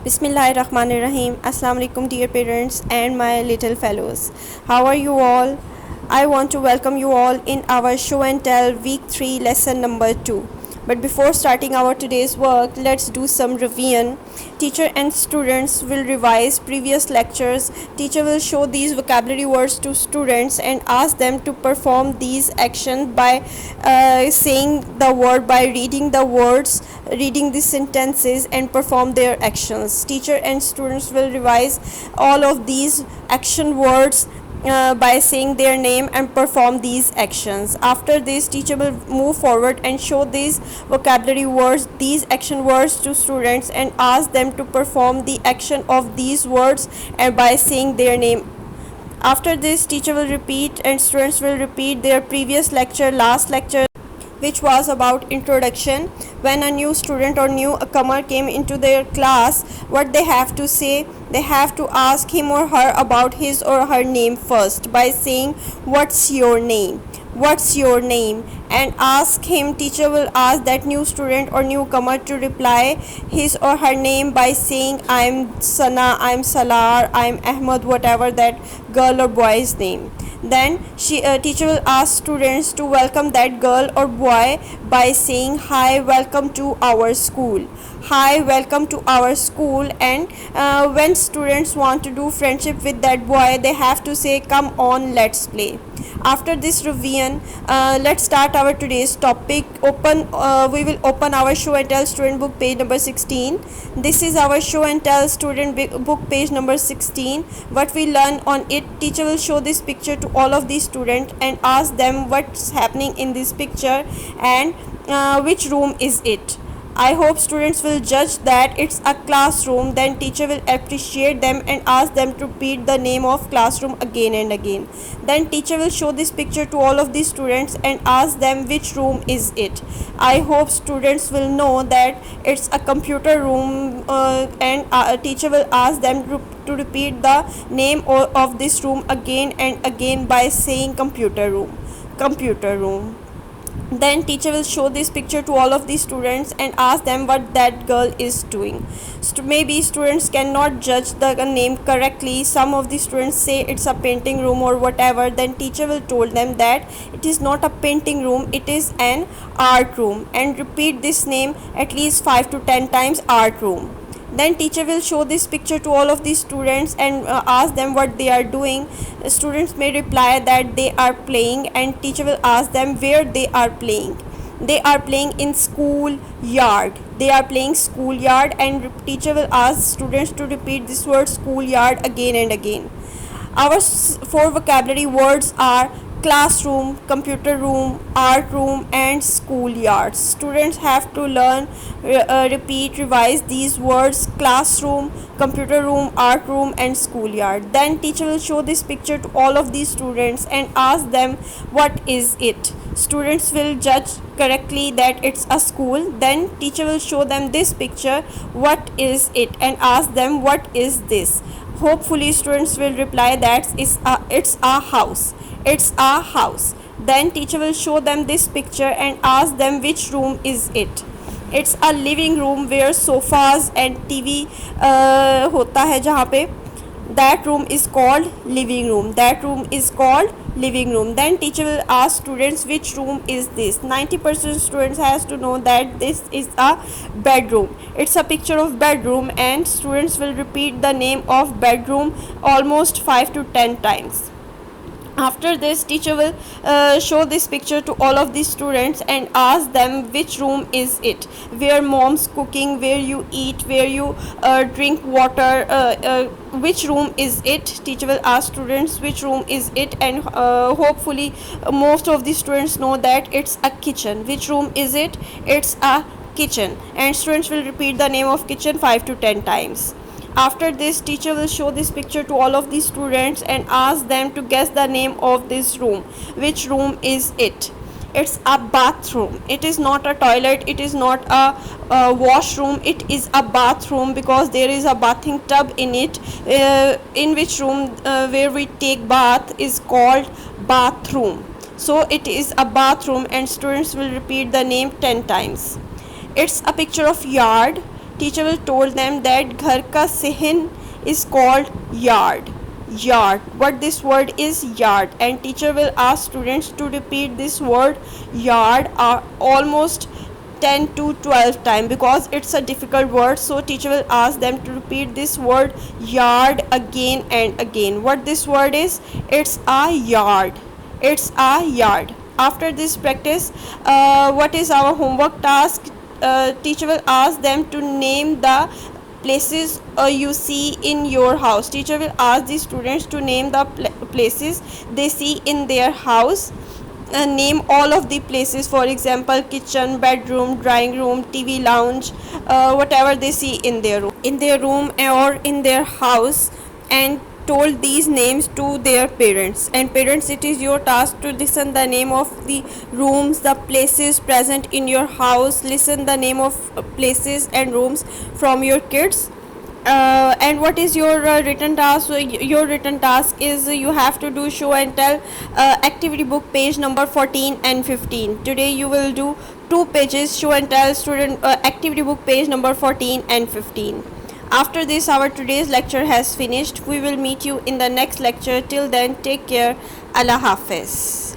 Bismillahirrahmanirrahim. Assalamu alaikum dear parents and my little fellows. How are you all? I want to welcome you all in our show and tell week 3 lesson number 2. But before starting our today's work, let's do some revision. Teacher and students will revise previous lectures. Teacher will show these vocabulary words to students and ask them to perform these actions by saying the word, by reading the words, reading the sentences and perform their actions. Teacher and students will revise all of these action words by saying their name and perform these actions. After this, teacher will move forward and show these vocabulary words, these action words to students and ask them to perform the action of these words and by saying their name. After this, teacher will repeat and students will repeat their previous lecture, last lecture, which was about introduction. When a new student or newcomer came into their class, what they have to say, they have to ask him or her about his or her name first by saying, what's your name, what's your name, and ask him. Teacher will ask that new student or newcomer to reply his or her name by saying, I'm Sana, I'm Salar, I'm Ahmad, whatever that girl or boy's name. Then teacher will ask students to welcome that girl or boy by saying, hi, welcome to our school, hi, welcome to our school. And when students want to do friendship with that boy, they have to say, come on, let's play. After this revision, let's start our today's topic. We will open our show and tell student book page number 16. This is our show and tell student book page number 16. What we learn on it, teacher will show this picture to all of these students and ask them what's happening in this picture and which room is it. I hope students will judge that it's a classroom. Then teacher will appreciate them and ask them to repeat the name of classroom again and again. Then teacher will show this picture to all of these students and ask them which room is it. I hope students will know that it's a computer room and teacher will ask them to repeat the name of this room again and again by saying computer room, computer room. Then teacher will show this picture to all of these students and ask them what that girl is doing. Maybe students cannot judge the name correctly. Some of the students say it's a painting room or whatever. Then teacher will told them that it is not a painting room, it is an art room, and repeat this name at least 5 to 10 times, art room. Then teacher will show this picture to all of these students and ask them what they are doing. Students may reply that they are playing and teacher will ask them where they are playing. They are playing in school yard. They are playing school yard, and teacher will ask students to repeat this word school yard again and again. Our 4 vocabulary words are classroom, computer room, art room and schoolyard. Students have to learn, repeat, revise these words: classroom, computer room, art room and schoolyard. Then teacher will show this picture to all of these students and ask them what is it. Students will judge correctly that it's a school. Then teacher will show them this picture, what is it, and ask them what is this. Hopefully students will reply that it's a house, it's a house. Then teacher will show them this picture and ask them which room is it. It's a living room where sofas and TV होता है जहाँ पे. That room is called living room. That room is called living room. Then teacher will ask students which room is this. 90% students has to know that this is a bedroom. It's a picture of bedroom, and students will repeat the name of bedroom almost 5 to 10 times. After this, teacher will show this picture to all of these students and ask them which room is it, where mom's cooking, where you eat, where you drink water, which room is it. Teacher will ask students which room is it, and hopefully most of the students know that it's a kitchen. Which room is it? It's a kitchen, and students will repeat the name of kitchen 5 to 10 times. After this, teacher will show this picture to all of these students and ask them to guess the name of this room. Which room is it? It's a bathroom. It is not a toilet, it is not a washroom, it is a bathroom because there is a bathing tub in it. In which room where we take bath is called bathroom. So it is a bathroom, and students will repeat the name 10 times. It's a picture of yard. teacher will told them that घर का सहन is called yard. Yard. What this word is? Yard. And teacher will ask students to repeat this word yard almost 10 to 12 times because it's a difficult word. So teacher will ask them to repeat this word yard again and again. What this word is? It's a yard. It's a yard. After this practice, what is our homework task? Teacher will ask them to name the places you see in your house. Teacher will ask the students to name the places they see in their house. Name all of the places, for example kitchen, bedroom, drawing room, TV lounge, whatever they see in their room or in their house, and told these names to their parents. And parents, it is your task to listen the name of the rooms, the places present in your house. Listen the name of places and rooms from your kids. And what is your written task? So your written task is you have to do show and tell activity book page number 14 and 15. Today you will do 2 pages show and tell student activity book page number 14 and 15. After this, our today's lecture has finished. We will meet you in the next lecture. Till then, take care. Allah Hafiz.